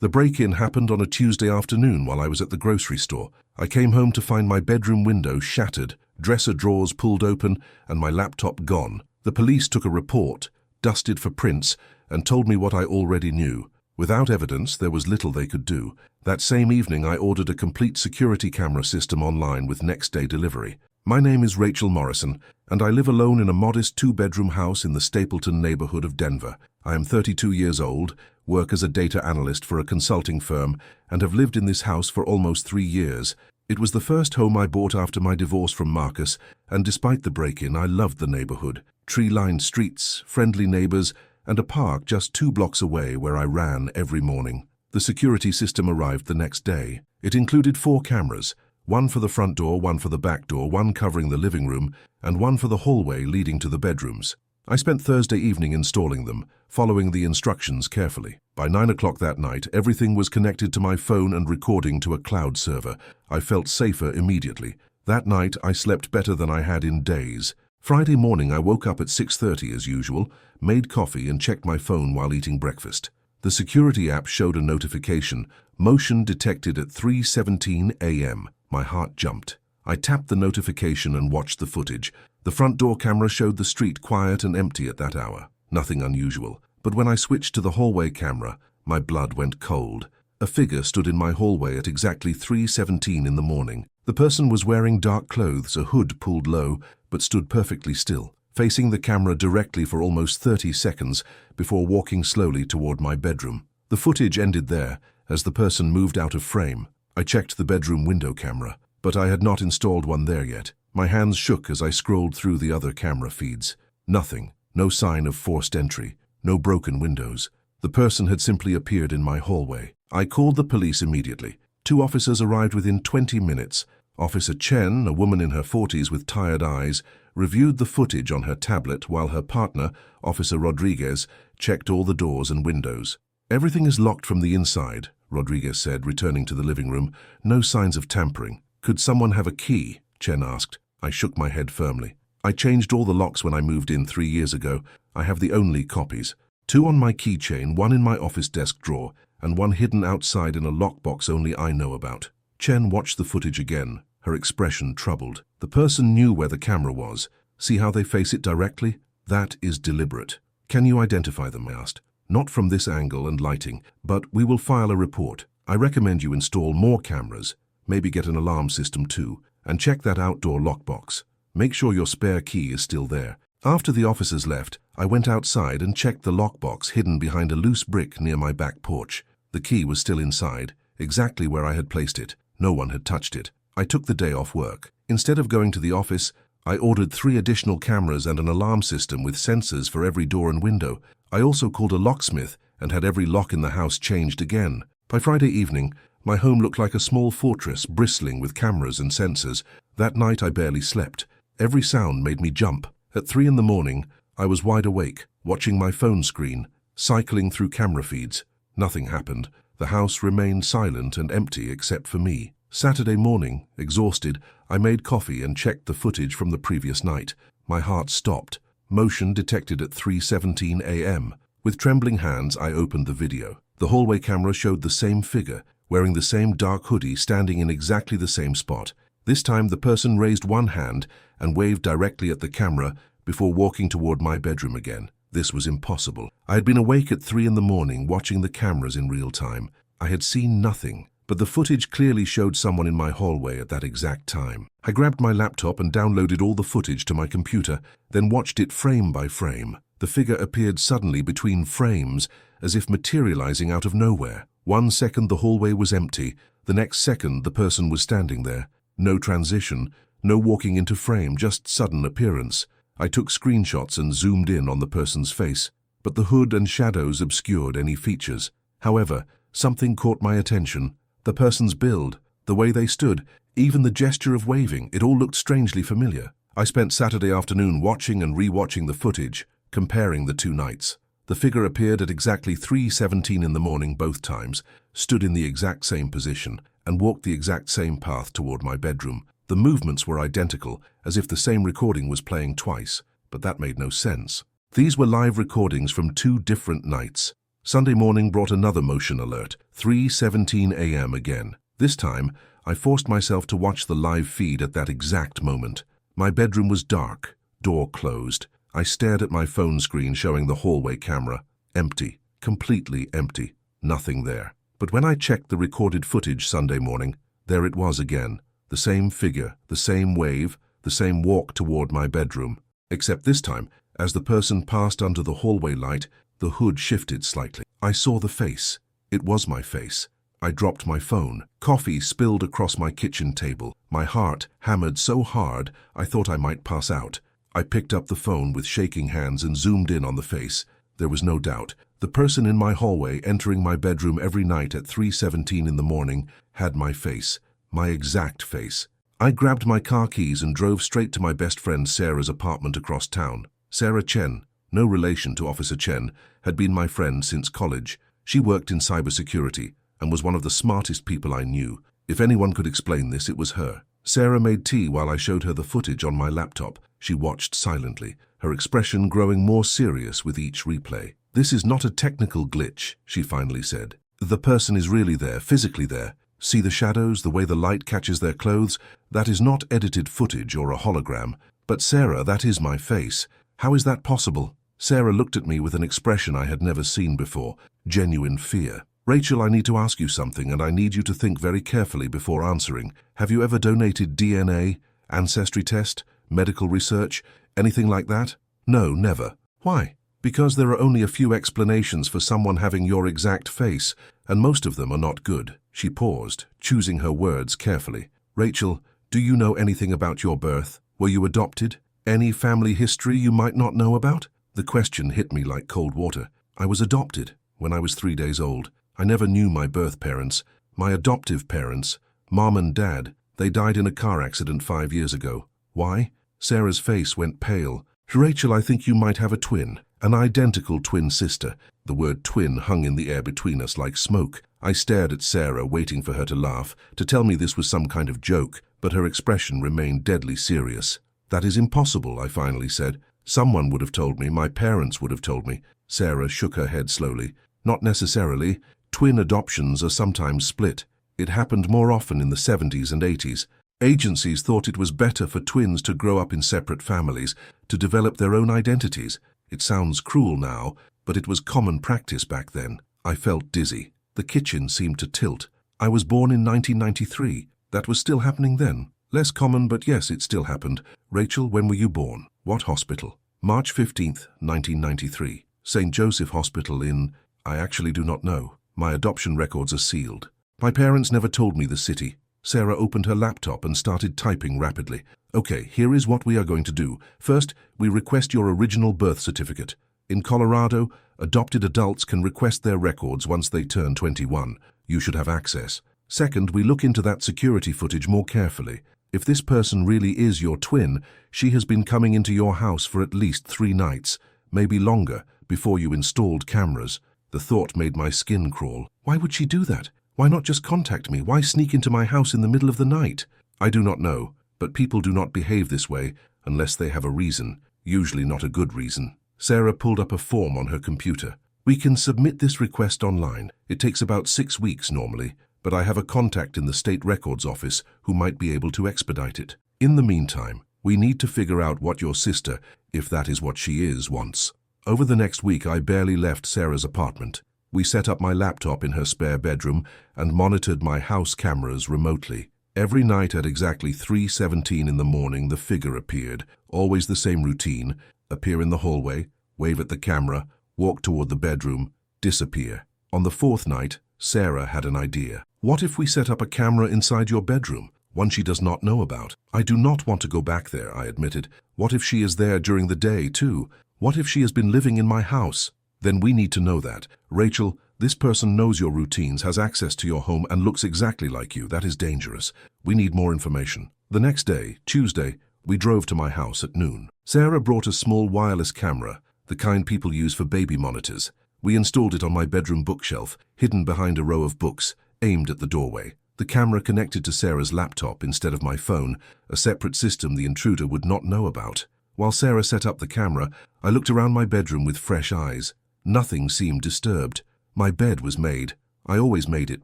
The break-in happened on a Tuesday afternoon while I was at the grocery store. I came home to find my bedroom window shattered, dresser drawers pulled open, and my laptop gone. The police took a report, dusted for prints, and told me what I already knew. Without evidence, there was little they could do. That same evening, I ordered a complete security camera system online with next-day delivery. My name is Rachel Morrison, and I live alone in a modest two-bedroom house in the Stapleton neighborhood of Denver. I am 32 years old, work as a data analyst for a consulting firm, and have lived in this house for almost 3 years. It was the first home I bought after my divorce from Marcus, and despite the break-in, I loved the neighborhood. Tree-lined streets, friendly neighbors, and a park just 2 blocks away where I ran every morning. The security system arrived the next day. It included 4 cameras, one for the front door, one for the back door, one covering the living room, and one for the hallway leading to the bedrooms. I spent Thursday evening installing them, following the instructions carefully. By 9 o'clock that night, everything was connected to my phone and recording to a cloud server. I felt safer immediately. That night, I slept better than I had in days. Friday morning, I woke up at 6:30 as usual, made coffee and checked my phone while eating breakfast. The security app showed a notification, motion detected at 3:17 a.m. My heart jumped. I tapped the notification and watched the footage. The front door camera showed the street quiet and empty at that hour. Nothing unusual. But when I switched to the hallway camera, my blood went cold. A figure stood in my hallway at exactly 3:17 in the morning. The person was wearing dark clothes, a hood pulled low, but stood perfectly still, facing the camera directly for almost 30 seconds before walking slowly toward my bedroom. The footage ended there, as the person moved out of frame. I checked the bedroom window camera, but I had not installed one there yet. My hands shook as I scrolled through the other camera feeds. Nothing, no sign of forced entry, no broken windows. The person had simply appeared in my hallway. I called the police immediately. 2 officers arrived within 20 minutes. Officer Chen, a woman in her 40s with tired eyes, reviewed the footage on her tablet while her partner, Officer Rodriguez, checked all the doors and windows. "Everything is locked from the inside," Rodriguez said, returning to the living room. "No signs of tampering." "Could someone have a key?" Chen asked. I shook my head firmly. "I changed all the locks when I moved in 3 years ago. I have the only copies. 2 on my keychain, 1 in my office desk drawer, and 1 hidden outside in a lockbox only I know about." Chen watched the footage again, her expression troubled. "The person knew where the camera was. See how they face it directly? That is deliberate." "Can you identify them?" I asked. "Not from this angle and lighting, but we will file a report. I recommend you install more cameras, maybe get an alarm system too, and check that outdoor lockbox. Make sure your spare key is still there." After the officers left, I went outside and checked the lockbox hidden behind a loose brick near my back porch. The key was still inside, exactly where I had placed it. No one had touched it. I took the day off work. Instead of going to the office, I ordered 3 additional cameras and an alarm system with sensors for every door and window. I also called a locksmith and had every lock in the house changed again. By Friday evening, my home looked like a small fortress bristling with cameras and sensors. That night I barely slept. Every sound made me jump. At 3 in the morning, I was wide awake, watching my phone screen, cycling through camera feeds. Nothing happened. The house remained silent and empty except for me. Saturday morning, exhausted, I made coffee and checked the footage from the previous night. My heart stopped. Motion detected at 3:17 a.m. With trembling hands, I opened the video. The hallway camera showed the same figure, wearing the same dark hoodie, standing in exactly the same spot. This time, the person raised one hand and waved directly at the camera before walking toward my bedroom again. This was impossible. I had been awake at 3 in the morning, watching the cameras in real time. I had seen nothing, but the footage clearly showed someone in my hallway at that exact time. I grabbed my laptop and downloaded all the footage to my computer, then watched it frame by frame. The figure appeared suddenly between frames, as if materializing out of nowhere. 1 second the hallway was empty, the next second the person was standing there. No transition, no walking into frame, just sudden appearance. I took screenshots and zoomed in on the person's face, but the hood and shadows obscured any features. However, something caught my attention. The person's build, the way they stood, even the gesture of waving, it all looked strangely familiar. I spent Saturday afternoon watching and re-watching the footage, comparing the 2 nights. The figure appeared at exactly 3:17 in the morning both times, stood in the exact same position, and walked the exact same path toward my bedroom. The movements were identical, as if the same recording was playing twice, but that made no sense. These were live recordings from 2 different nights. Sunday morning brought another motion alert, 3:17 a.m. again. This time, I forced myself to watch the live feed at that exact moment. My bedroom was dark, door closed. I stared at my phone screen showing the hallway camera. Empty, completely empty, nothing there. But when I checked the recorded footage Sunday morning, there it was again. The same figure, the same wave, the same walk toward my bedroom. Except this time, as the person passed under the hallway light, the hood shifted slightly. I saw the face. It was my face. I dropped my phone. Coffee spilled across my kitchen table. My heart hammered so hard I thought I might pass out. I picked up the phone with shaking hands and zoomed in on the face. There was no doubt. The person in my hallway entering my bedroom every night at 3:17 in the morning had my face. My exact face. I grabbed my car keys and drove straight to my best friend Sarah's apartment across town. Sarah Chen, no relation to Officer Chen, had been my friend since college. She worked in cybersecurity and was one of the smartest people I knew. If anyone could explain this, it was her. Sarah made tea while I showed her the footage on my laptop. She watched silently, her expression growing more serious with each replay. "This is not a technical glitch," she finally said. "The person is really there, physically there. See the shadows, the way the light catches their clothes? That is not edited footage or a hologram. But Sarah, that is my face. How is that possible?" Sarah looked at me with an expression I had never seen before, genuine fear. "Rachel, I need to ask you something, and I need you to think very carefully before answering. Have you ever donated DNA, ancestry test, medical research, anything like that?" "No, never." "Why?" "Because there are only a few explanations for someone having your exact face, and most of them are not good." She paused, choosing her words carefully. "Rachel, do you know anything about your birth? Were you adopted? Any family history you might not know about?" The question hit me like cold water. I was adopted when I was 3 days old. I never knew my birth parents. My adoptive parents, Mom and Dad, they died in a car accident 5 years ago. Why? Sarah's face went pale. "Rachel, I think you might have a twin, an identical twin sister." The word twin hung in the air between us like smoke. I stared at Sarah, waiting for her to laugh, to tell me this was some kind of joke, but her expression remained deadly serious. "That is impossible," I finally said. "Someone would have told me, my parents would have told me." Sarah shook her head slowly. "Not necessarily. Twin adoptions are sometimes split. It happened more often in the 70s and 80s. Agencies thought it was better for twins to grow up in separate families, to develop their own identities. It sounds cruel now, but it was common practice back then." I felt dizzy. The kitchen seemed to tilt. "I was born in 1993. That was still happening then." "Less common, but yes, it still happened." "Rachel, when were you born? What hospital?" "March 15th, 1993. St. Joseph Hospital in... I actually do not know. My adoption records are sealed." "My parents never told me the city." Sarah opened her laptop and started typing rapidly. "Okay, here is what we are going to do. First, we request your original birth certificate. In Colorado, adopted adults can request their records once they turn 21. You should have access. Second, we look into that security footage more carefully. If this person really is your twin, she has been coming into your house for at least 3 nights, maybe longer, before you installed cameras." The thought made my skin crawl. Why would she do that? Why not just contact me? Why sneak into my house in the middle of the night? I do not know, but people do not behave this way unless they have a reason, usually not a good reason. Sarah pulled up a form on her computer. "We can submit this request online. It takes about 6 weeks normally, but I have a contact in the state records office who might be able to expedite it. In the meantime, we need to figure out what your sister, if that is what she is, wants." Over the next week, I barely left Sarah's apartment. We set up my laptop in her spare bedroom and monitored my house cameras remotely. Every night at exactly 3:17 in the morning, the figure appeared, always the same routine: appear in the hallway, wave at the camera, walk toward the bedroom, disappear. On the 4th night, Sarah had an idea. "What if we set up a camera inside your bedroom, one she does not know about?" "I do not want to go back there," I admitted. "What if she is there during the day, too? What if she has been living in my house?" "Then we need to know that. Rachel, this person knows your routines, has access to your home, and looks exactly like you. That is dangerous. We need more information." The next day, Tuesday, we drove to my house at noon. Sarah brought a small wireless camera, the kind people use for baby monitors. We installed it on my bedroom bookshelf, hidden behind a row of books, aimed at the doorway. The camera connected to Sarah's laptop instead of my phone, a separate system the intruder would not know about. While Sarah set up the camera, I looked around my bedroom with fresh eyes. Nothing seemed disturbed. My bed was made. I always made it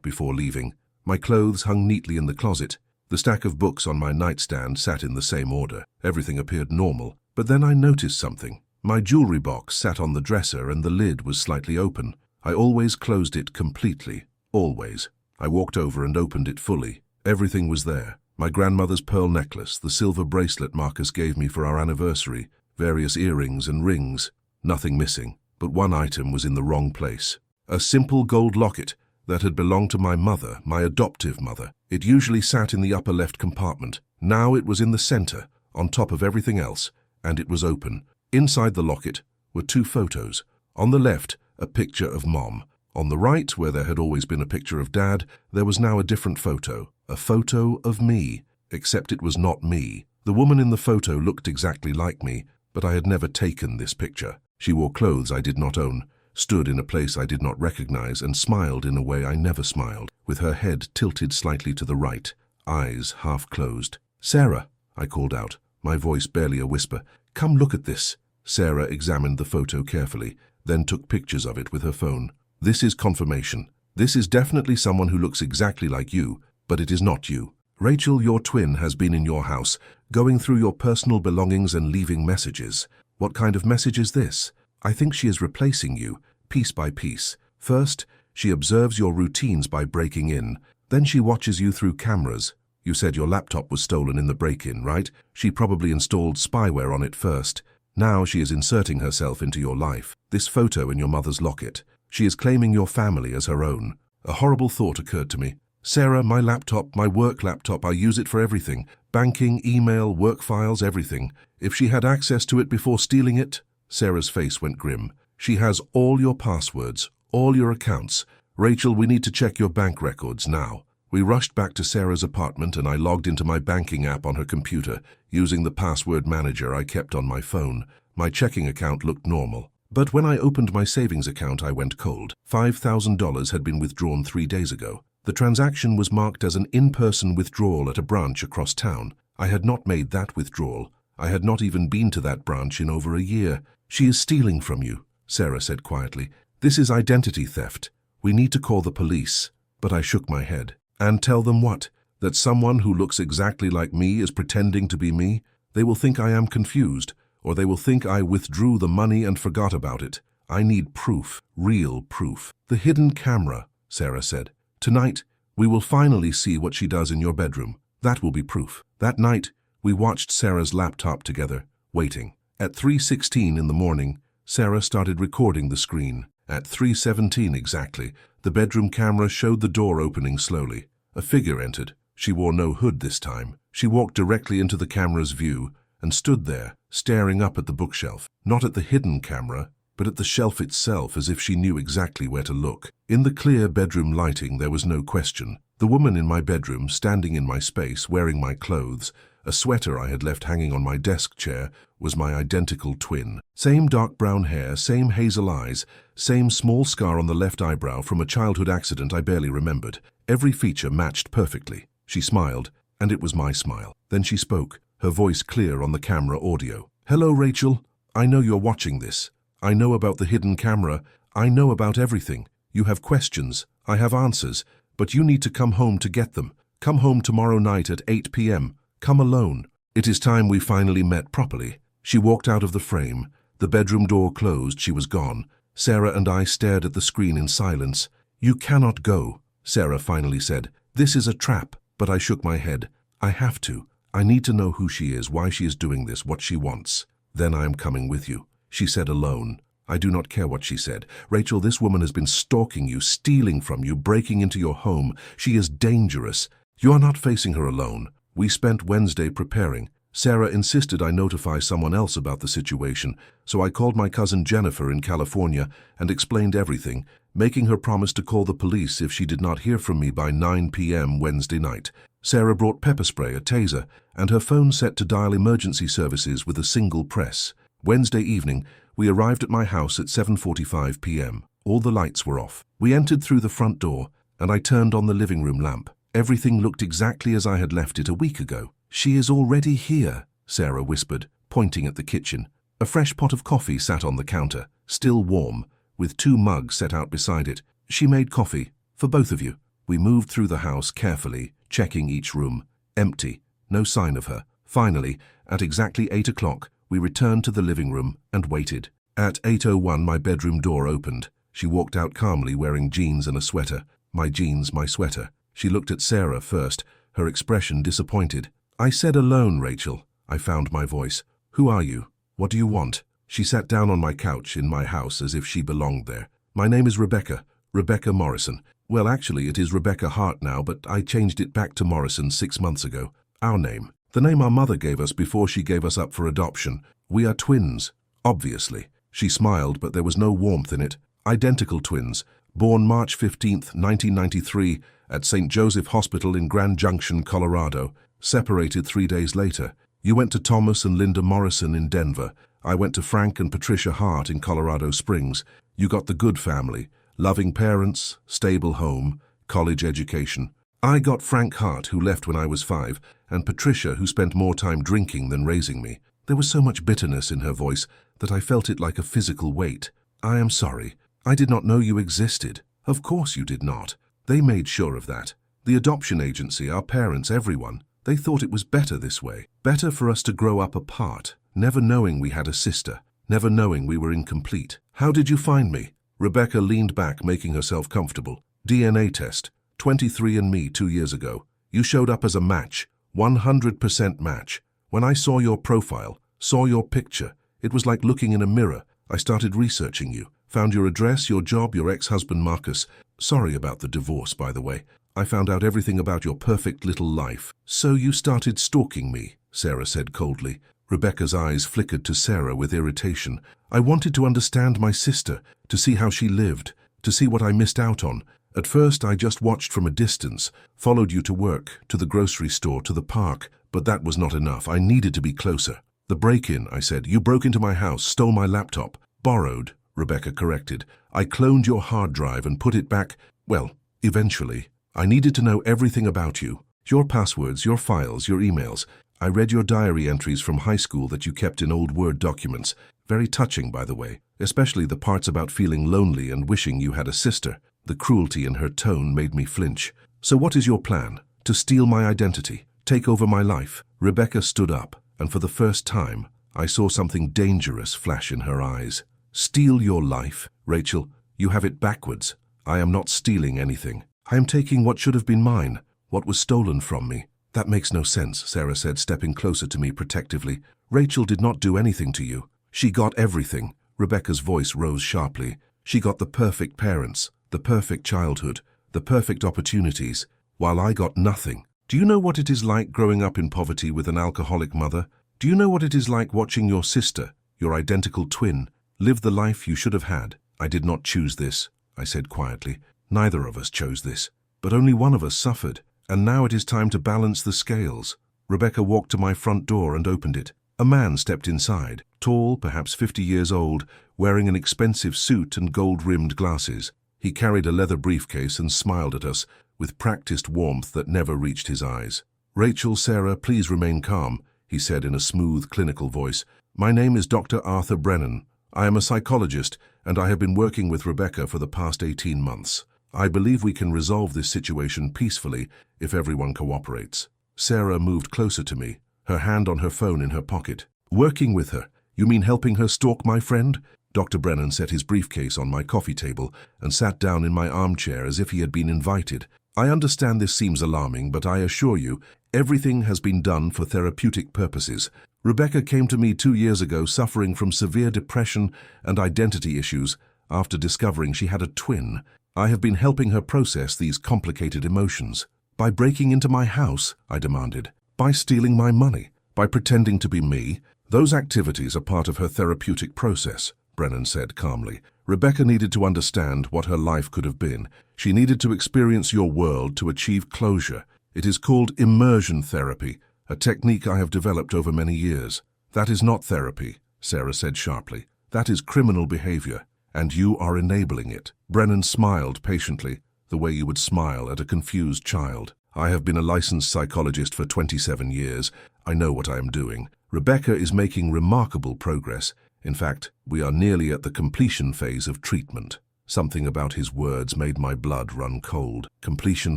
before leaving. My clothes hung neatly in the closet. The stack of books on my nightstand sat in the same order. Everything appeared normal. But then I noticed something. My jewelry box sat on the dresser and the lid was slightly open. I always closed it completely. Always. I walked over and opened it fully. Everything was there. My grandmother's pearl necklace, the silver bracelet Marcus gave me for our anniversary, various earrings and rings. Nothing missing, but one item was in the wrong place. A simple gold locket that had belonged to my mother, my adoptive mother. It usually sat in the upper left compartment. Now it was in the center, on top of everything else, and it was open. Inside the locket were 2 photos. On the left, a picture of Mom. On the right, where there had always been a picture of Dad, there was now a different photo. A photo of me, except it was not me. The woman in the photo looked exactly like me, but I had never taken this picture. She wore clothes I did not own, stood in a place I did not recognize, and smiled in a way I never smiled, with her head tilted slightly to the right, eyes half closed. "Sarah," I called out, my voice barely a whisper, "come look at this." Sarah examined the photo carefully, then took pictures of it with her phone. "This is confirmation. This is definitely someone who looks exactly like you, but it is not you. Rachel, your twin, has been in your house, going through your personal belongings and leaving messages. What kind of message is this? I think she is replacing you, piece by piece. First, she observes your routines by breaking in. Then she watches you through cameras. You said your laptop was stolen in the break-in, right? She probably installed spyware on it first. Now she is inserting herself into your life. This photo in your mother's locket. She is claiming your family as her own." A horrible thought occurred to me. "Sarah, my laptop, my work laptop, I use it for everything. Banking, email, work files, everything. If she had access to it before stealing it..." Sarah's face went grim. "She has all your passwords, all your accounts. Rachel, we need to check your bank records now." We rushed back to Sarah's apartment and I logged into my banking app on her computer, using the password manager I kept on my phone. My checking account looked normal. But when I opened my savings account, I went cold. $5,000 had been withdrawn 3 days ago. The transaction was marked as an in-person withdrawal at a branch across town. I had not made that withdrawal. I had not even been to that branch in over a year. "She is stealing from you," Sarah said quietly. "This is identity theft. We need to call the police." But I shook my head. "And tell them what? That someone who looks exactly like me is pretending to be me? They will think I am confused, or they will think I withdrew the money and forgot about it. I need proof, real proof." "The hidden camera," Sarah said. "Tonight, we will finally see what she does in your bedroom. That will be proof." That night, we watched Sarah's laptop together, waiting. At 3:16 in the morning, Sarah started recording the screen. At 3:17 exactly, the bedroom camera showed the door opening slowly. A figure entered. She wore no hood this time. She walked directly into the camera's view and stood there, staring up at the bookshelf. Not at the hidden camera, but at the shelf itself, as if she knew exactly where to look. In the clear bedroom lighting, there was no question. The woman in my bedroom, standing in my space, wearing my clothes, a sweater I had left hanging on my desk chair, was my identical twin. Same dark brown hair, same hazel eyes, same small scar on the left eyebrow from a childhood accident I barely remembered. Every feature matched perfectly. She smiled, and it was my smile. Then she spoke, her voice clear on the camera audio. "Hello, Rachel. I know you're watching this. I know about the hidden camera. I know about everything. You have questions. I have answers. But you need to come home to get them. Come home tomorrow night at 8 p.m. Come alone. It is time we finally met properly." She walked out of the frame. The bedroom door closed. She was gone. Sarah and I stared at the screen in silence. "You cannot go," Sarah finally said. "This is a trap." But I shook my head. "I have to. I need to know who she is, why she is doing this, what she wants. Then I am coming with you," she said alone. I do not care what she said. "Rachel, this woman has been stalking you, stealing from you, breaking into your home. She is dangerous. You are not facing her alone." We spent Wednesday preparing. Sarah insisted I notify someone else about the situation, so I called my cousin Jennifer in California and explained everything, making her promise to call the police if she did not hear from me by 9 p.m. Wednesday night. Sarah brought pepper spray, a taser, and her phone set to dial emergency services with a single press. Wednesday evening, we arrived at my house at 7:45 p.m. All the lights were off. We entered through the front door, and I turned on the living room lamp. Everything looked exactly as I had left it a week ago. "She is already here," Sarah whispered, pointing at the kitchen. A fresh pot of coffee sat on the counter, still warm, with 2 mugs set out beside it. She made coffee, for both of you. We moved through the house carefully, checking each room. Empty, no sign of her. Finally, at exactly 8 o'clock, we returned to the living room and waited. At 8:01, my bedroom door opened. She walked out calmly wearing jeans and a sweater. My jeans, my sweater. She looked at Sarah first, her expression disappointed. I said, "Alone, Rachel." I found my voice. "Who are you? What do you want?" She sat down on my couch in my house as if she belonged there. "My name is Rebecca. Rebecca Morrison. Well, actually, it is Rebecca Hart now, but I changed it back to Morrison 6 months ago. Our name. The name our mother gave us before she gave us up for adoption. We are twins, obviously." She smiled, but there was no warmth in it. Identical twins, born March 15th, 1993, at St. Joseph Hospital in Grand Junction, Colorado, separated 3 days later. You went to Thomas and Linda Morrison in Denver. I went to Frank and Patricia Hart in Colorado Springs. You got the good family, loving parents, stable home, college education. I got Frank Hart, who left when I was 5, and Patricia, who spent more time drinking than raising me. There was so much bitterness in her voice that I felt it like a physical weight. "I am sorry. I did not know you existed." "Of course you did not. They made sure of that. The adoption agency, our parents, everyone. They thought it was better this way. Better for us to grow up apart, never knowing we had a sister, never knowing we were incomplete." "How did you find me?" Rebecca leaned back, making herself comfortable. "DNA test. 23andMe 2 years ago. You showed up as a match. 100% match. When I saw your profile, saw your picture, it was like looking in a mirror. I started researching you. Found your address, your job, your ex-husband Marcus. Sorry about the divorce, by the way. I found out everything about your perfect little life." "So you started stalking me," Sarah said coldly. Rebecca's eyes flickered to Sarah with irritation. "I wanted to understand my sister, to see how she lived, to see what I missed out on. At first I just watched from a distance, followed you to work, to the grocery store, to the park, but that was not enough. I needed to be closer." "The break-in," I said. "You broke into my house, stole my laptop." "Borrowed," Rebecca corrected. "I cloned your hard drive and put it back, well, eventually. I needed to know everything about you. Your passwords, your files, your emails. I read your diary entries from high school that you kept in old Word documents. Very touching, by the way, especially the parts about feeling lonely and wishing you had a sister." The cruelty in her tone made me flinch. "So what is your plan? To steal my identity? Take over my life?" Rebecca stood up, and for the first time, I saw something dangerous flash in her eyes. "Steal your life? Rachel, you have it backwards. I am not stealing anything. I am taking what should have been mine, what was stolen from me." "That makes no sense," Sarah said, stepping closer to me protectively. "Rachel did not do anything to you. She got everything." Rebecca's voice rose sharply. "She got the perfect parents, the perfect childhood, the perfect opportunities, while I got nothing. Do you know what it is like growing up in poverty with an alcoholic mother? Do you know what it is like watching your sister, your identical twin, live the life you should have had?" "I did not choose this," I said quietly. "Neither of us chose this. But only one of us suffered, and now it is time to balance the scales." Rebecca walked to my front door and opened it. A man stepped inside, tall, perhaps 50 years old, wearing an expensive suit and gold-rimmed glasses. He carried a leather briefcase and smiled at us with practiced warmth that never reached his eyes. "Rachel, Sarah, please remain calm," he said in a smooth, clinical voice. "My name is Dr. Arthur Brennan. I am a psychologist, and I have been working with Rebecca for the past 18 months. I believe we can resolve this situation peacefully if everyone cooperates." Sarah moved closer to me, her hand on her phone in her pocket. "Working with her? You mean helping her stalk my friend?" Dr. Brennan set his briefcase on my coffee table and sat down in my armchair as if he had been invited. "I understand this seems alarming, but I assure you, everything has been done for therapeutic purposes. Rebecca came to me 2 years ago suffering from severe depression and identity issues after discovering she had a twin. I have been helping her process these complicated emotions." "By breaking into my house?" I demanded. "By stealing my money? By pretending to be me? Those activities are part of her therapeutic process," Brennan said calmly. "Rebecca needed to understand what her life could have been. She needed to experience your world to achieve closure. It is called immersion therapy, a technique I have developed over many years." "That is not therapy," Sarah said sharply. "That is criminal behavior, and you are enabling it." Brennan smiled patiently, the way you would smile at a confused child. "I have been a licensed psychologist for 27 years. I know what I am doing. Rebecca is making remarkable progress. In fact, we are nearly at the completion phase of treatment." Something about his words made my blood run cold. Completion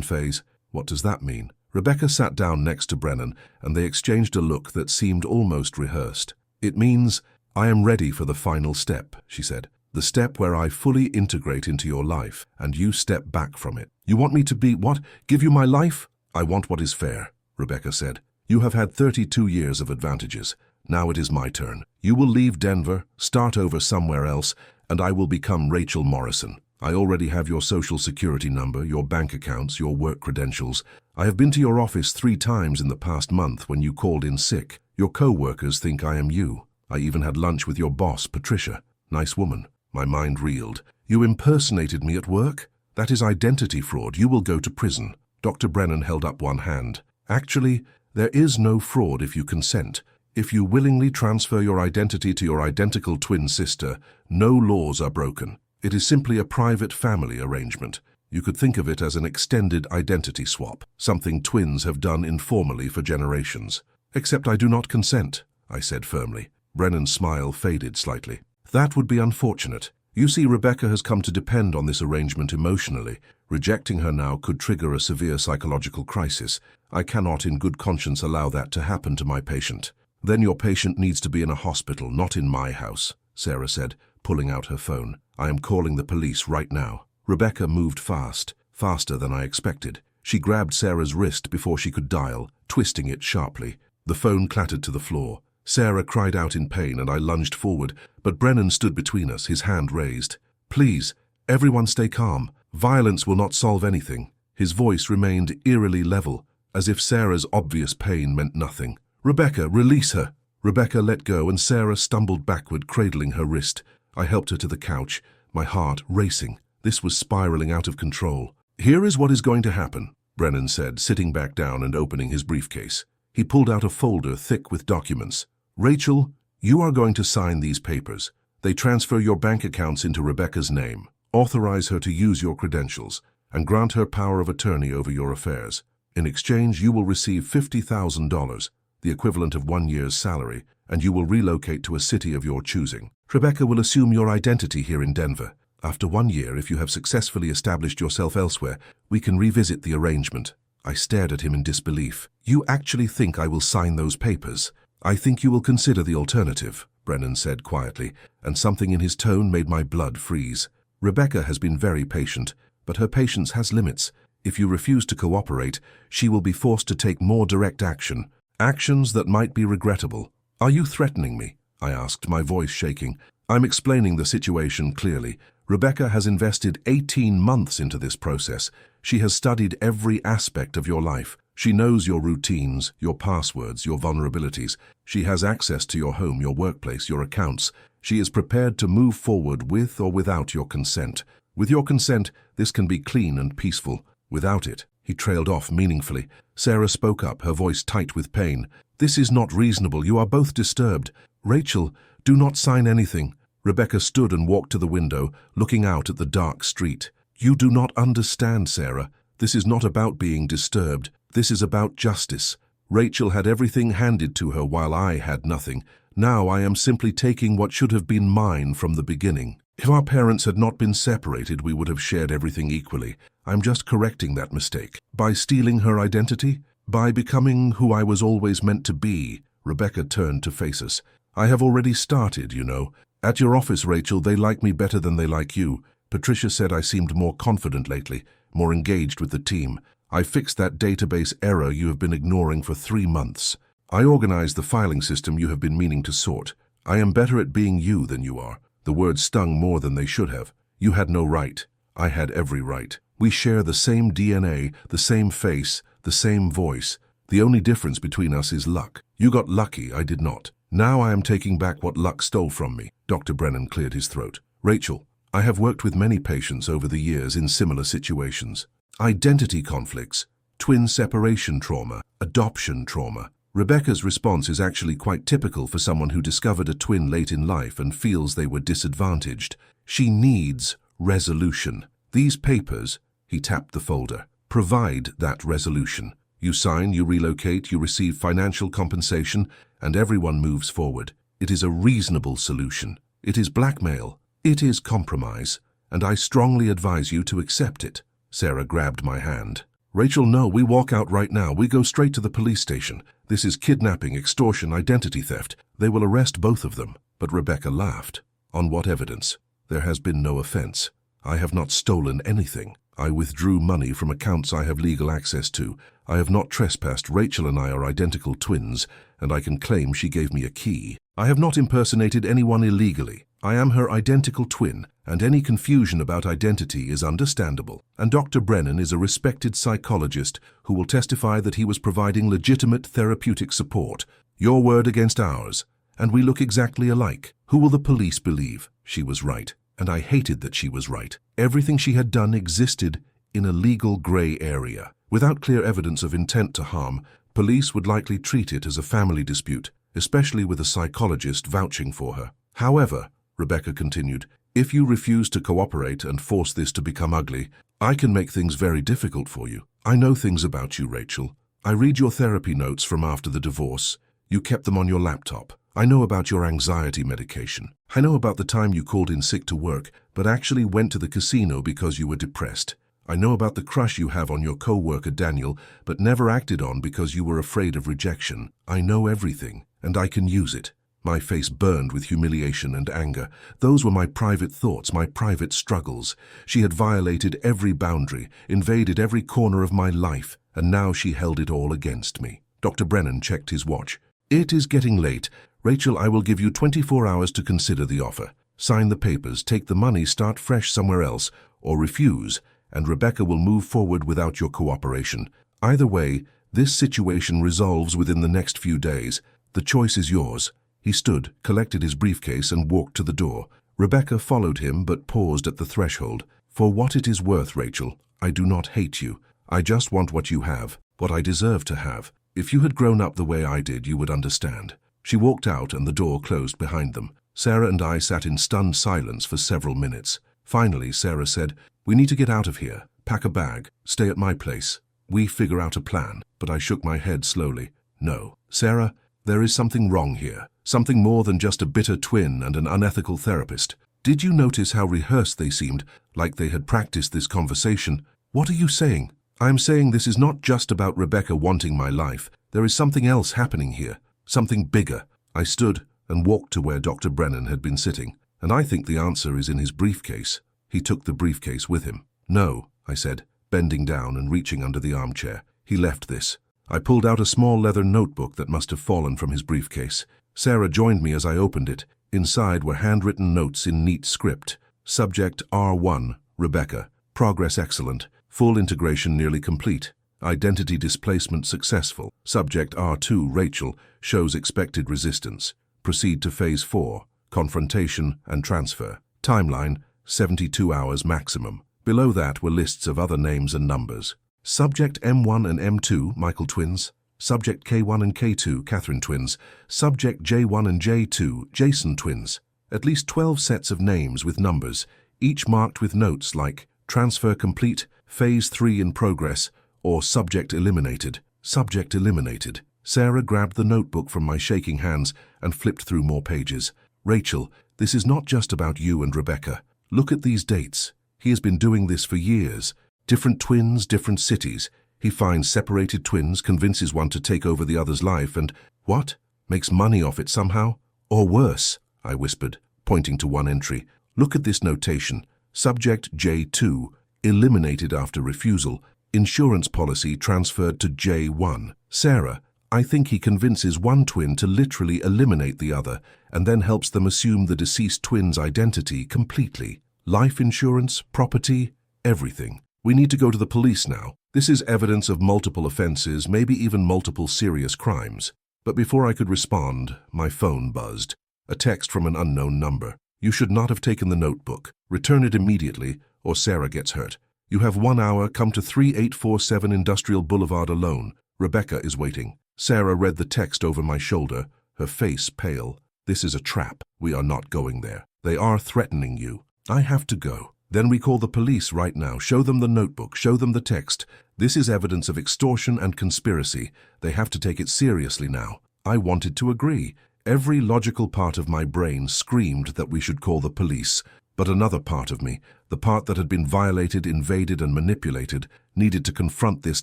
phase? What does that mean? Rebecca sat down next to Brennan, and they exchanged a look that seemed almost rehearsed. It means, I am ready for the final step, she said. The step where I fully integrate into your life, and you step back from it. You want me to be what? Give you my life? I want what is fair, Rebecca said. You have had 32 years of advantages. Now it is my turn. You will leave Denver, start over somewhere else, and I will become Rachel Morrison. I already have your social security number, your bank accounts, your work credentials. I have been to your office 3 times in the past month when you called in sick. Your co-workers think I am you. I even had lunch with your boss, Patricia. Nice woman. My mind reeled. You impersonated me at work? That is identity fraud. You will go to prison. Dr. Brennan held up one hand. Actually, there is no fraud if you consent. If you willingly transfer your identity to your identical twin sister, no laws are broken. It is simply a private family arrangement. You could think of it as an extended identity swap, something twins have done informally for generations. Except I do not consent, I said firmly. Brennan's smile faded slightly. That would be unfortunate. You see, Rebecca has come to depend on this arrangement emotionally. Rejecting her now could trigger a severe psychological crisis. I cannot in good conscience allow that to happen to my patient. Then your patient needs to be in a hospital, not in my house, Sarah said, pulling out her phone. I am calling the police right now. Rebecca moved fast, faster than I expected. She grabbed Sarah's wrist before she could dial, twisting it sharply. The phone clattered to the floor. Sarah cried out in pain and I lunged forward, but Brennan stood between us, his hand raised. Please, everyone stay calm. Violence will not solve anything. His voice remained eerily level, as if Sarah's obvious pain meant nothing. Rebecca, release her. Rebecca let go and Sarah stumbled backward, cradling her wrist. I helped her to the couch, my heart racing. This was spiraling out of control. Here is what is going to happen, Brennan said, sitting back down and opening his briefcase. He pulled out a folder thick with documents. Rachel, you are going to sign these papers. They transfer your bank accounts into Rebecca's name, authorize her to use your credentials, and grant her power of attorney over your affairs. In exchange, you will receive $50,000, the equivalent of 1 year's salary, and you will relocate to a city of your choosing. Rebecca will assume your identity here in Denver. After 1 year, if you have successfully established yourself elsewhere, we can revisit the arrangement. I stared at him in disbelief. You actually think I will sign those papers? I think you will consider the alternative, Brennan said quietly, and something in his tone made my blood freeze. Rebecca has been very patient, but her patience has limits. If you refuse to cooperate, she will be forced to take more direct action, actions that might be regrettable. Are you threatening me? I asked, my voice shaking. I'm explaining the situation clearly. Rebecca has invested 18 months into this process. She has studied every aspect of your life. She knows your routines, your passwords, your vulnerabilities. She has access to your home, your workplace, your accounts. She is prepared to move forward with or without your consent. With your consent, this can be clean and peaceful. Without it, he trailed off meaningfully. Sarah spoke up, her voice tight with pain. This is not reasonable. You are both disturbed. Rachel, do not sign anything. Rebecca stood and walked to the window, looking out at the dark street. You do not understand, Sarah. This is not about being disturbed. This is about justice. Rachel had everything handed to her while I had nothing. Now I am simply taking what should have been mine from the beginning. If our parents had not been separated, we would have shared everything equally. I'm just correcting that mistake. By stealing her identity? By becoming who I was always meant to be? Rebecca turned to face us. I have already started, you know. At your office, Rachel, they like me better than they like you. Patricia said I seemed more confident lately, more engaged with the team. I fixed that database error you have been ignoring for 3 months. I organized the filing system you have been meaning to sort. I am better at being you than you are. The words stung more than they should have. You had no right. I had every right. We share the same DNA, the same face, the same voice. The only difference between us is luck. You got lucky, I did not. Now I am taking back what luck stole from me. Dr. Brennan cleared his throat. Rachel, I have worked with many patients over the years in similar situations. Identity conflicts, twin separation trauma, adoption trauma. Rebecca's response is actually quite typical for someone who discovered a twin late in life and feels they were disadvantaged. She needs resolution. These papers, he tapped the folder, provide that resolution. You sign, you relocate, you receive financial compensation, and everyone moves forward. It is a reasonable solution. It is blackmail. It is compromise. and I strongly advise you to accept it. Sarah grabbed my hand. Rachel, no, we walk out right now. We go straight to the police station. This is kidnapping, extortion, identity theft. They will arrest both of them. But Rebecca laughed. On what evidence? There has been no offense. I have not stolen anything. I withdrew money from accounts I have legal access to. I have not trespassed. Rachel and I are identical twins, and I can claim she gave me a key. I have not impersonated anyone illegally. I am her identical twin, and any confusion about identity is understandable. And Dr. Brennan is a respected psychologist who will testify that he was providing legitimate therapeutic support. Your word against ours, and we look exactly alike. Who will the police believe? She was right, and I hated that she was right. Everything she had done existed in a legal gray area. Without clear evidence of intent to harm, police would likely treat it as a family dispute, especially with a psychologist vouching for her. However, Rebecca continued, if you refuse to cooperate and force this to become ugly, I can make things very difficult for you. I know things about you, Rachel. I read your therapy notes from after the divorce. You kept them on your laptop. I know about your anxiety medication. I know about the time you called in sick to work, but actually went to the casino because you were depressed. I know about the crush you have on your co-worker Daniel, but never acted on because you were afraid of rejection. I know everything, and I can use it. My face burned with humiliation and anger. Those were my private thoughts, my private struggles. She had violated every boundary, invaded every corner of my life, and now she held it all against me. Dr. Brennan checked his watch. It is getting late. Rachel, I will give you 24 hours to consider the offer. Sign the papers, take the money, start fresh somewhere else, or refuse, and Rebecca will move forward without your cooperation. Either way, this situation resolves within the next few days. The choice is yours. He stood, collected his briefcase, and walked to the door. Rebecca followed him but paused at the threshold. For what it is worth, Rachel, I do not hate you. I just want what you have, what I deserve to have. If you had grown up the way I did, you would understand. She walked out and the door closed behind them. Sarah and I sat in stunned silence for several minutes. Finally, Sarah said, "We need to get out of here. Pack a bag. Stay at my place. We figure out a plan." But I shook my head slowly. No. Sarah, there is something wrong here. Something more than just a bitter twin and an unethical therapist. Did you notice how rehearsed they seemed, like they had practiced this conversation? What are you saying? I am saying this is not just about Rebecca wanting my life. There is something else happening here. Something bigger. I stood and walked to where Dr. Brennan had been sitting, and I think the answer is in his briefcase. He took the briefcase with him. No, I said, bending down and reaching under the armchair. He left this. I pulled out a small leather notebook that must have fallen from his briefcase. Sarah joined me as I opened it. Inside were handwritten notes in neat script. Subject R1, Rebecca. Progress excellent. Full integration nearly complete. Identity displacement successful. Subject R2, Rachel. Shows expected resistance. Proceed to Phase 4. Confrontation and transfer. Timeline, 72 hours maximum. Below that were lists of other names and numbers. Subject M1 and M2, Michael twins. Subject K1 and K2, Catherine twins. Subject J1 and J2, Jason twins. At least 12 sets of names with numbers, each marked with notes like transfer complete, Phase 3 in progress, or subject eliminated. Subject eliminated. Sarah grabbed the notebook from my shaking hands and flipped through more pages. Rachel, this is not just about you and Rebecca. Look at these dates. He has been doing this for years. Different twins, different cities. He finds separated twins, convinces one to take over the other's life, and, what? Makes money off it somehow? Or worse, I whispered, pointing to one entry. Look at this notation. Subject J2, eliminated after refusal. Insurance policy transferred to J1. Sarah, I think he convinces one twin to literally eliminate the other, and then helps them assume the deceased twin's identity completely. Life insurance, property, everything. We need to go to the police now. This is evidence of multiple offenses, maybe even multiple serious crimes. But before I could respond, my phone buzzed. A text from an unknown number. You should not have taken the notebook. Return it immediately, or Sarah gets hurt. You have 1 hour, come to 3847 Industrial Boulevard alone. Rebecca is waiting. Sarah read the text over my shoulder, her face pale. This is a trap. We are not going there. They are threatening you. I have to go. Then we call the police right now. Show them the notebook. Show them the text. This is evidence of extortion and conspiracy. They have to take it seriously now. I wanted to agree. Every logical part of my brain screamed that we should call the police. But another part of me, the part that had been violated, invaded, and manipulated, needed to confront this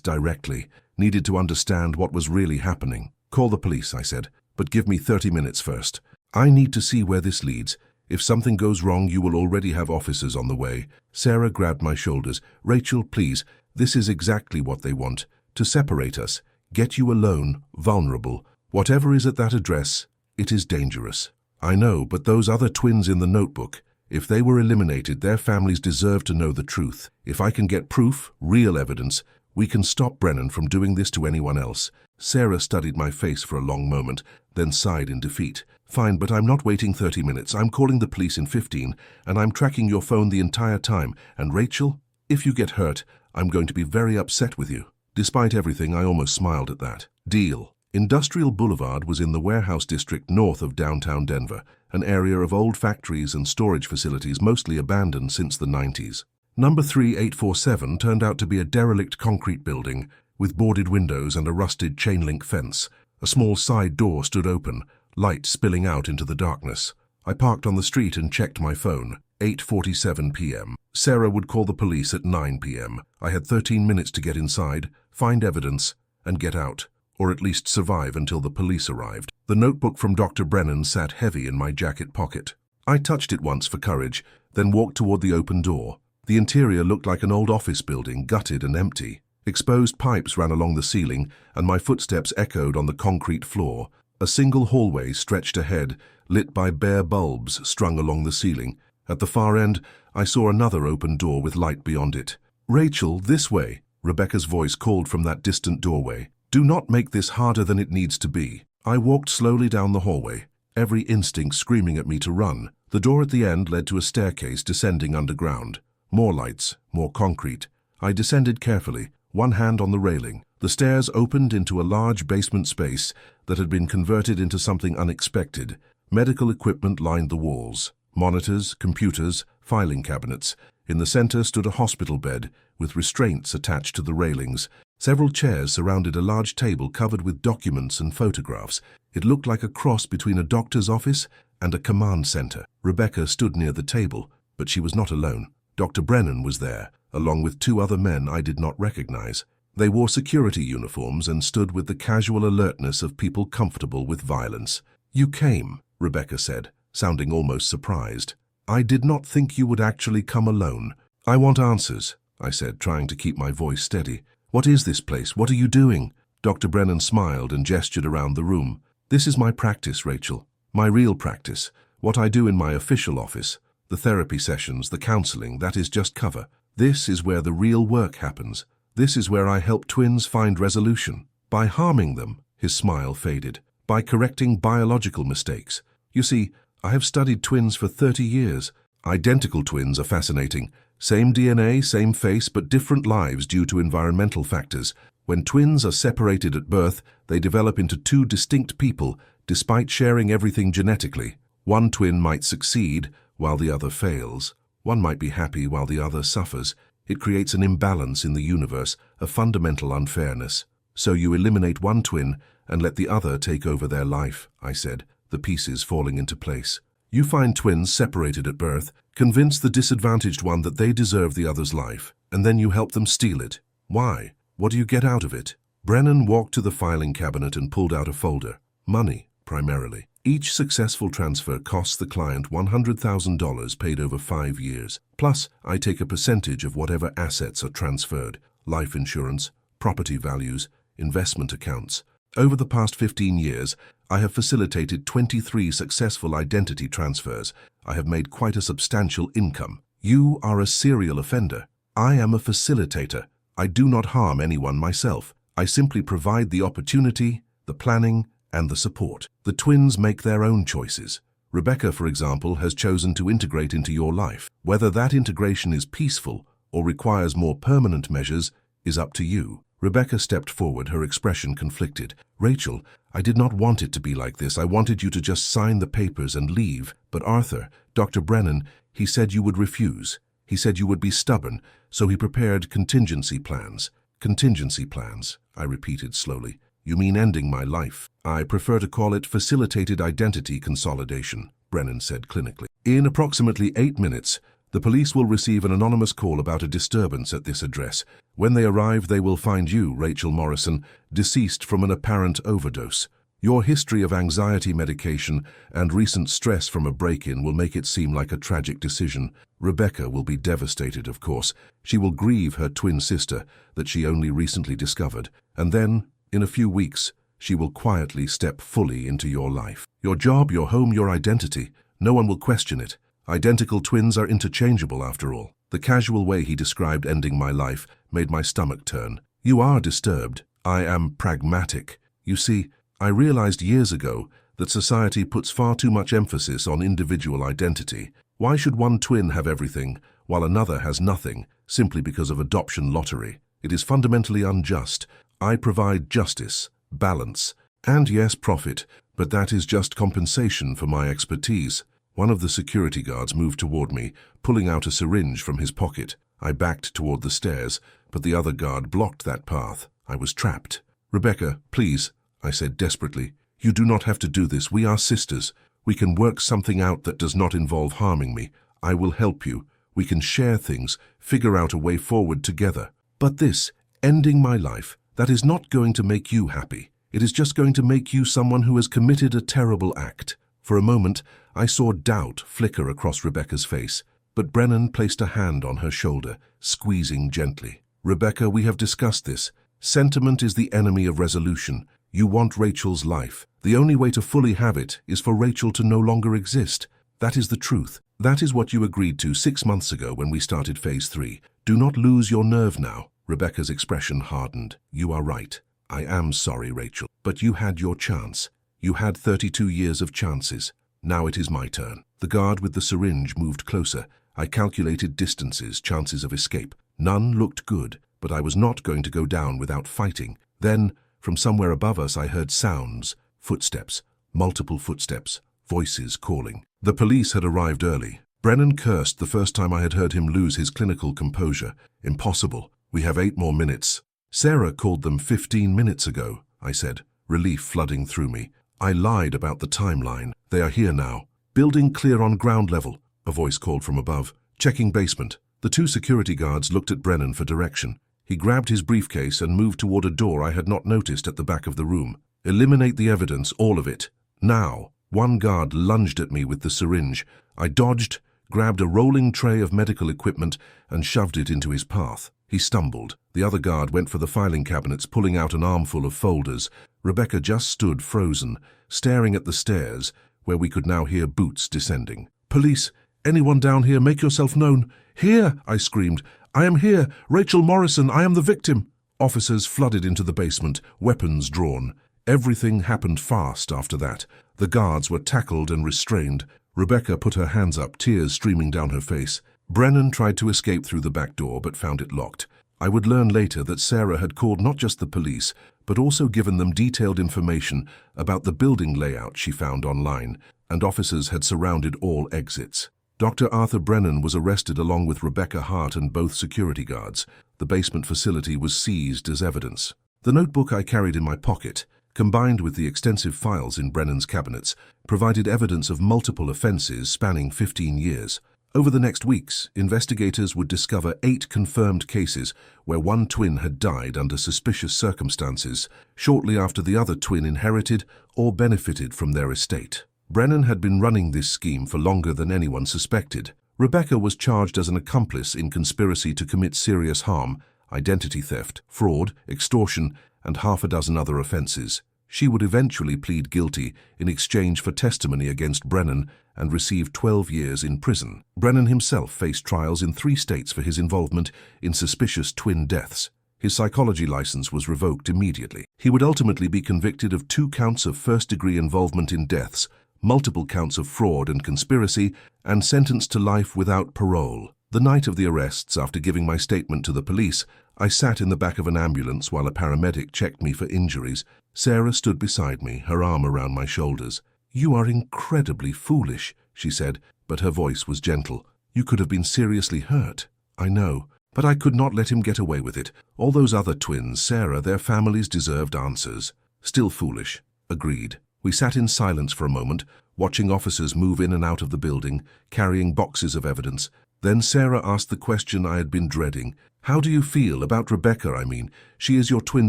directly, needed to understand what was really happening. "Call the police," I said, "but give me 30 minutes first. I need to see where this leads. If something goes wrong, you will already have officers on the way." Sarah grabbed my shoulders. "Rachel, please, this is exactly what they want. To separate us, get you alone, vulnerable. Whatever is at that address, it is dangerous." "I know, but those other twins in the notebook, if they were eliminated, their families deserve to know the truth. If I can get proof, real evidence, we can stop Brennan from doing this to anyone else." Sarah studied my face for a long moment, then sighed in defeat. "Fine, but I'm not waiting 30 minutes. I'm calling the police in 15, and I'm tracking your phone the entire time. And Rachel, if you get hurt, I'm going to be very upset with you." Despite everything, I almost smiled at that. Deal. Industrial Boulevard was in the warehouse district north of downtown Denver, an area of old factories and storage facilities mostly abandoned since the 90s. Number 3847 turned out to be a derelict concrete building with boarded windows and a rusted chain-link fence. A small side door stood open, light spilling out into the darkness. I parked on the street and checked my phone. 8:47 p.m. Sarah would call the police at 9 p.m. I had 13 minutes to get inside, find evidence, and get out, or at least survive until the police arrived. The notebook from Dr. Brennan sat heavy in my jacket pocket. I touched it once for courage, then walked toward the open door. The interior looked like an old office building, gutted and empty. Exposed pipes ran along the ceiling, and my footsteps echoed on the concrete floor. A single hallway stretched ahead, lit by bare bulbs strung along the ceiling. At the far end, I saw another open door with light beyond it. "Rachel, this way," Rebecca's voice called from that distant doorway. "Do not make this harder than it needs to be." I walked slowly down the hallway, every instinct screaming at me to run. The door at the end led to a staircase descending underground. More lights, more concrete. I descended carefully, one hand on the railing. The stairs opened into a large basement space that had been converted into something unexpected. Medical equipment lined the walls. Monitors, computers, filing cabinets. In the center stood a hospital bed, with restraints attached to the railings. Several chairs surrounded a large table covered with documents and photographs. It looked like a cross between a doctor's office and a command center. Rebecca stood near the table, but she was not alone. Dr. Brennan was there, along with two other men I did not recognize. They wore security uniforms and stood with the casual alertness of people comfortable with violence. "You came," Rebecca said, sounding almost surprised. "I did not think you would actually come alone." "I want answers," I said, trying to keep my voice steady. "What is this place? What are you doing?" Dr. Brennan smiled and gestured around the room. "This is my practice, Rachel. My real practice. What I do in my official office. The therapy sessions, the counseling, that is just cover. This is where the real work happens. This is where I help twins find resolution. By harming them," his smile faded, "by correcting biological mistakes. You see, I have studied twins for 30 years. Identical twins are fascinating. Same DNA, same face, but different lives due to environmental factors. When twins are separated at birth, they develop into two distinct people, despite sharing everything genetically. One twin might succeed, while the other fails. One might be happy while the other suffers. It creates an imbalance in the universe, a fundamental unfairness. So you eliminate one twin and let the other take over their life," I said, the pieces falling into place. "You find twins separated at birth, convince the disadvantaged one that they deserve the other's life, and then you help them steal it. Why? What do you get out of it?" Brennan walked to the filing cabinet and pulled out a folder. "Money, primarily. Each successful transfer costs the client $100,000 paid over 5 years. Plus, I take a percentage of whatever assets are transferred. Life insurance, property values, investment accounts. Over the past 15 years, I have facilitated 23 successful identity transfers. I have made quite a substantial income. You are a serial offender. I am a facilitator. I do not harm anyone myself. I simply provide the opportunity, the planning, and the support. The twins make their own choices. Rebecca, for example, has chosen to integrate into your life. Whether that integration is peaceful or requires more permanent measures is up to you." Rebecca stepped forward, her expression conflicted. "Rachel, I did not want it to be like this. I wanted you to just sign the papers and leave. But Arthur, Dr. Brennan, he said you would refuse. He said you would be stubborn, so he prepared contingency plans." "Contingency plans," I repeated slowly. "You mean ending my life?" "I prefer to call it facilitated identity consolidation," Brennan said clinically. "In approximately 8 minutes, The police will receive an anonymous call about a disturbance at this address. When they arrive, they will find you, Rachel Morrison, deceased from an apparent overdose. Your history of anxiety medication and recent stress from a break-in will make it seem like a tragic decision. Rebecca will be devastated, of course. She will grieve her twin sister that she only recently discovered. And then, in a few weeks, she will quietly step fully into your life. Your job, your home, your identity. No one will question it. Identical twins are interchangeable, after all. The casual way he described ending my life made my stomach turn. You are disturbed. I am pragmatic. You see, I realized years ago that society puts far too much emphasis on individual identity. Why should one twin have everything while another has nothing simply because of adoption lottery? It is fundamentally unjust. I provide justice, balance, and yes, profit, but that is just compensation for my expertise. One of the security guards moved toward me, pulling out a syringe from his pocket. I backed toward the stairs, but the other guard blocked that path. I was trapped. "Rebecca, please," I said desperately. "You do not have to do this. We are sisters. We can work something out that does not involve harming me. I will help you. We can share things, figure out a way forward together. But this, ending my life, that is not going to make you happy. It is just going to make you someone who has committed a terrible act." For a moment, I saw doubt flicker across Rebecca's face, but Brennan placed a hand on her shoulder, squeezing gently. "Rebecca, we have discussed this. Sentiment is the enemy of resolution. You want Rachel's life. The only way to fully have it is for Rachel to no longer exist. That is the truth. That is what you agreed to 6 months ago when we started Phase 3. Do not lose your nerve now." Rebecca's expression hardened. "You are right. I am sorry, Rachel. But you had your chance. You had 32 years of chances. Now it is my turn." The guard with the syringe moved closer. I calculated distances, chances of escape. None looked good, but I was not going to go down without fighting. Then, from somewhere above us, I heard sounds, footsteps, multiple footsteps, voices calling. The police had arrived early. Brennan cursed the first time I had heard him lose his clinical composure. "Impossible. We have 8 more minutes." "Sarah called them 15 minutes ago," I said, relief flooding through me. "I lied about the timeline. They are here now." "Building clear on ground level," a voice called from above. "Checking basement." The 2 security guards looked at Brennan for direction. He grabbed his briefcase and moved toward a door I had not noticed at the back of the room. "Eliminate the evidence, all of it. Now." One guard lunged at me with the syringe. I dodged, grabbed a rolling tray of medical equipment, and shoved it into his path. He stumbled. The other guard went for the filing cabinets, pulling out an armful of folders. Rebecca just stood frozen, staring at the stairs, where we could now hear boots descending. "Police! Anyone down here, make yourself known!" "Here!" I screamed. "I am here! Rachel Morrison, I am the victim!" Officers flooded into the basement, weapons drawn. Everything happened fast after that. The guards were tackled and restrained. Rebecca put her hands up, tears streaming down her face. Brennan tried to escape through the back door, but found it locked. I would learn later that Sarah had called not just the police, but also given them detailed information about the building layout she found online, and officers had surrounded all exits. Dr. Arthur Brennan was arrested along with Rebecca Hart and both security guards. The basement facility was seized as evidence. The notebook I carried in my pocket, combined with the extensive files in Brennan's cabinets, provided evidence of multiple offenses spanning 15 years. Over the next weeks, investigators would discover 8 confirmed cases where one twin had died under suspicious circumstances shortly after the other twin inherited or benefited from their estate. Brennan had been running this scheme for longer than anyone suspected. Rebecca was charged as an accomplice in conspiracy to commit serious harm, identity theft, fraud, extortion, and half a dozen other offenses. She would eventually plead guilty in exchange for testimony against Brennan and receive 12 years in prison. Brennan himself faced trials in 3 states for his involvement in suspicious twin deaths. His psychology license was revoked immediately. He would ultimately be convicted of 2 counts of first-degree involvement in deaths, multiple counts of fraud and conspiracy, and sentenced to life without parole. The night of the arrests, after giving my statement to the police, I sat in the back of an ambulance while a paramedic checked me for injuries. Sarah stood beside me, her arm around my shoulders. "You are incredibly foolish," she said, but her voice was gentle. "You could have been seriously hurt." "I know, but I could not let him get away with it. All those other twins, Sarah, their families deserved answers." "Still foolish." Agreed. We sat in silence for a moment, watching officers move in and out of the building, carrying boxes of evidence. Then Sarah asked the question I had been dreading. How do you feel about Rebecca, I mean? She is your twin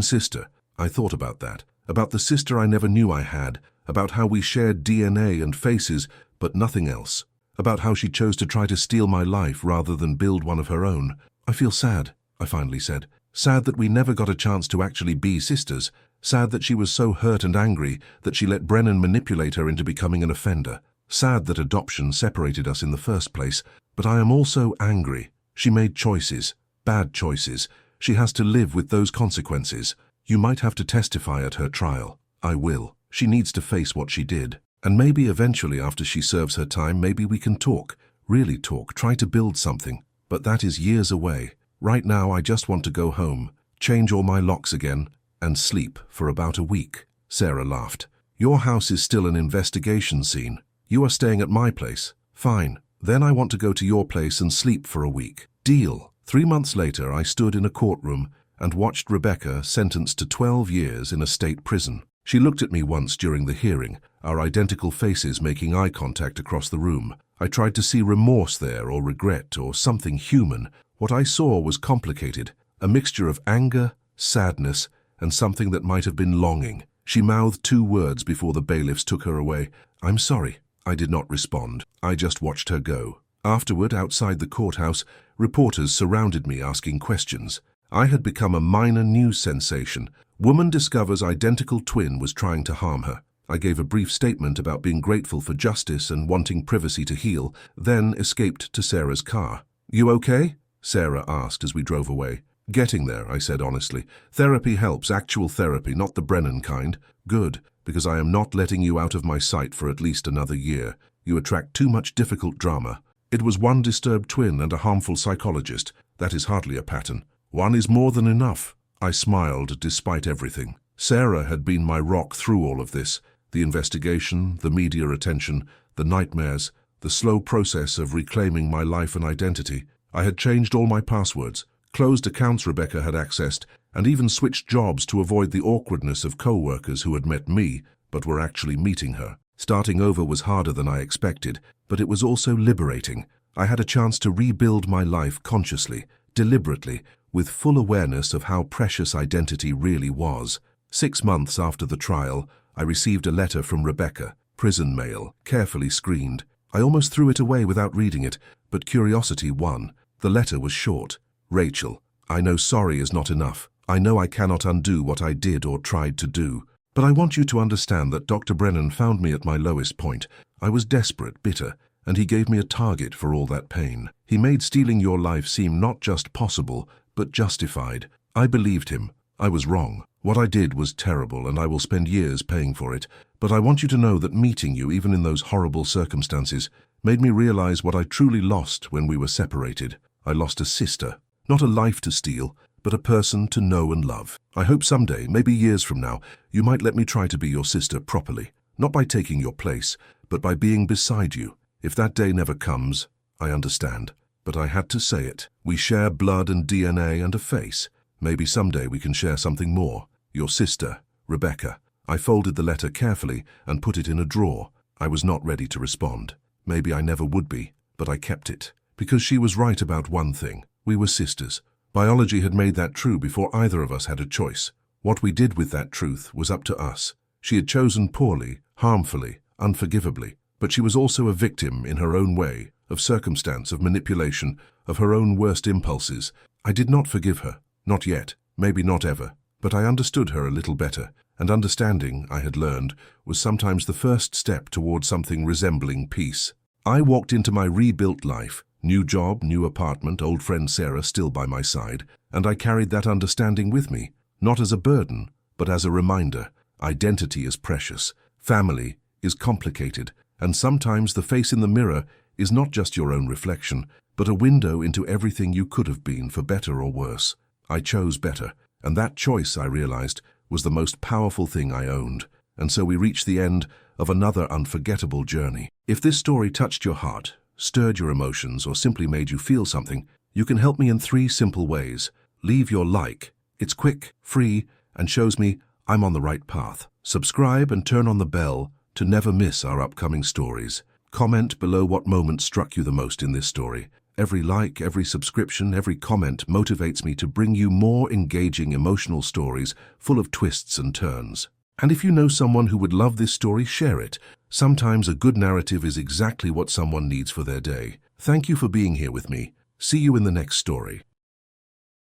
sister. I thought about that. About the sister I never knew I had. About how we shared DNA and faces, but nothing else. About how she chose to try to steal my life rather than build one of her own. I feel sad, I finally said. Sad that we never got a chance to actually be sisters. Sad that she was so hurt and angry that she let Brennan manipulate her into becoming an offender. Sad that adoption separated us in the first place. But I am also angry. She made choices. Bad choices. She has to live with those consequences. You might have to testify at her trial. I will. She needs to face what she did. And maybe eventually after she serves her time, maybe we can talk. Really talk. Try to build something. But that is years away. Right now I just want to go home, change all my locks again, and sleep for about a week. Sarah laughed. Your house is still an investigation scene. You are staying at my place. Fine. Then I want to go to your place and sleep for a week. Deal. 3 months later, I stood in a courtroom and watched Rebecca sentenced to 12 years in a state prison. She looked at me once during the hearing, our identical faces making eye contact across the room. I tried to see remorse there, or regret, or something human. What I saw was complicated, a mixture of anger, sadness, and something that might have been longing. She mouthed 2 words before the bailiffs took her away. I'm sorry. I did not respond. I just watched her go. Afterward, outside the courthouse, reporters surrounded me asking questions. I had become a minor news sensation. Woman discovers identical twin was trying to harm her. I gave a brief statement about being grateful for justice and wanting privacy to heal, then escaped to Sarah's car. You okay? Sarah asked as we drove away. Getting there, I said honestly. Therapy helps, actual therapy, not the Brennan kind. Good, because I am not letting you out of my sight for at least another year. You attract too much difficult drama. It was one disturbed twin and a harmful psychologist. That is hardly a pattern. One is more than enough. I smiled despite everything. Sarah had been my rock through all of this. The investigation, the media attention, the nightmares, the slow process of reclaiming my life and identity. I had changed all my passwords, closed accounts Rebecca had accessed, and even switched jobs to avoid the awkwardness of co-workers who had met me but were actually meeting her. Starting over was harder than I expected, but it was also liberating. I had a chance to rebuild my life consciously, deliberately, with full awareness of how precious identity really was. 6 months after the trial, I received a letter from Rebecca, prison mail, carefully screened. I almost threw it away without reading it, but curiosity won. The letter was short. Rachel, I know sorry is not enough. I know I cannot undo what I did or tried to do. But I want you to understand that Dr. Brennan found me at my lowest point. I was desperate, bitter, and he gave me a target for all that pain. He made stealing your life seem not just possible, but justified. I believed him. I was wrong. What I did was terrible, and I will spend years paying for it. But I want you to know that meeting you, even in those horrible circumstances, made me realize what I truly lost when we were separated. I lost a sister, not a life to steal, but a person to know and love. I hope someday, maybe years from now, you might let me try to be your sister properly, not by taking your place, but by being beside you. If that day never comes, I understand. But I had to say it. We share blood and DNA and a face. Maybe someday we can share something more. Your sister, Rebecca. I folded the letter carefully and put it in a drawer. I was not ready to respond. Maybe I never would be, but I kept it. Because she was right about one thing. We were sisters. Biology had made that true before either of us had a choice. What we did with that truth was up to us. She had chosen poorly, harmfully, unforgivably, but she was also a victim in her own way, of circumstance, of manipulation, of her own worst impulses. I did not forgive her. Not yet, maybe not ever, but I understood her a little better, and understanding, I had learned, was sometimes the first step toward something resembling peace. I walked into my rebuilt life, new job, new apartment, old friend Sarah still by my side, and I carried that understanding with me, not as a burden, but as a reminder. Identity is precious, family is complicated, and sometimes the face in the mirror is not just your own reflection, but a window into everything you could have been, for better or worse. I chose better, and that choice, I realized, was the most powerful thing I owned. And so we reached the end of another unforgettable journey. If this story touched your heart, stirred your emotions, or simply made you feel something, you can help me in 3 simple ways. Leave your like. It's quick, free, and shows me I'm on the right path. Subscribe and turn on the bell to never miss our upcoming stories. Comment below what moment struck you the most in this story. Every like, every subscription, every comment motivates me to bring you more engaging emotional stories full of twists and turns. And if you know someone who would love this story, share it. Sometimes a good narrative is exactly what someone needs for their day. Thank you for being here with me. See you in the next story.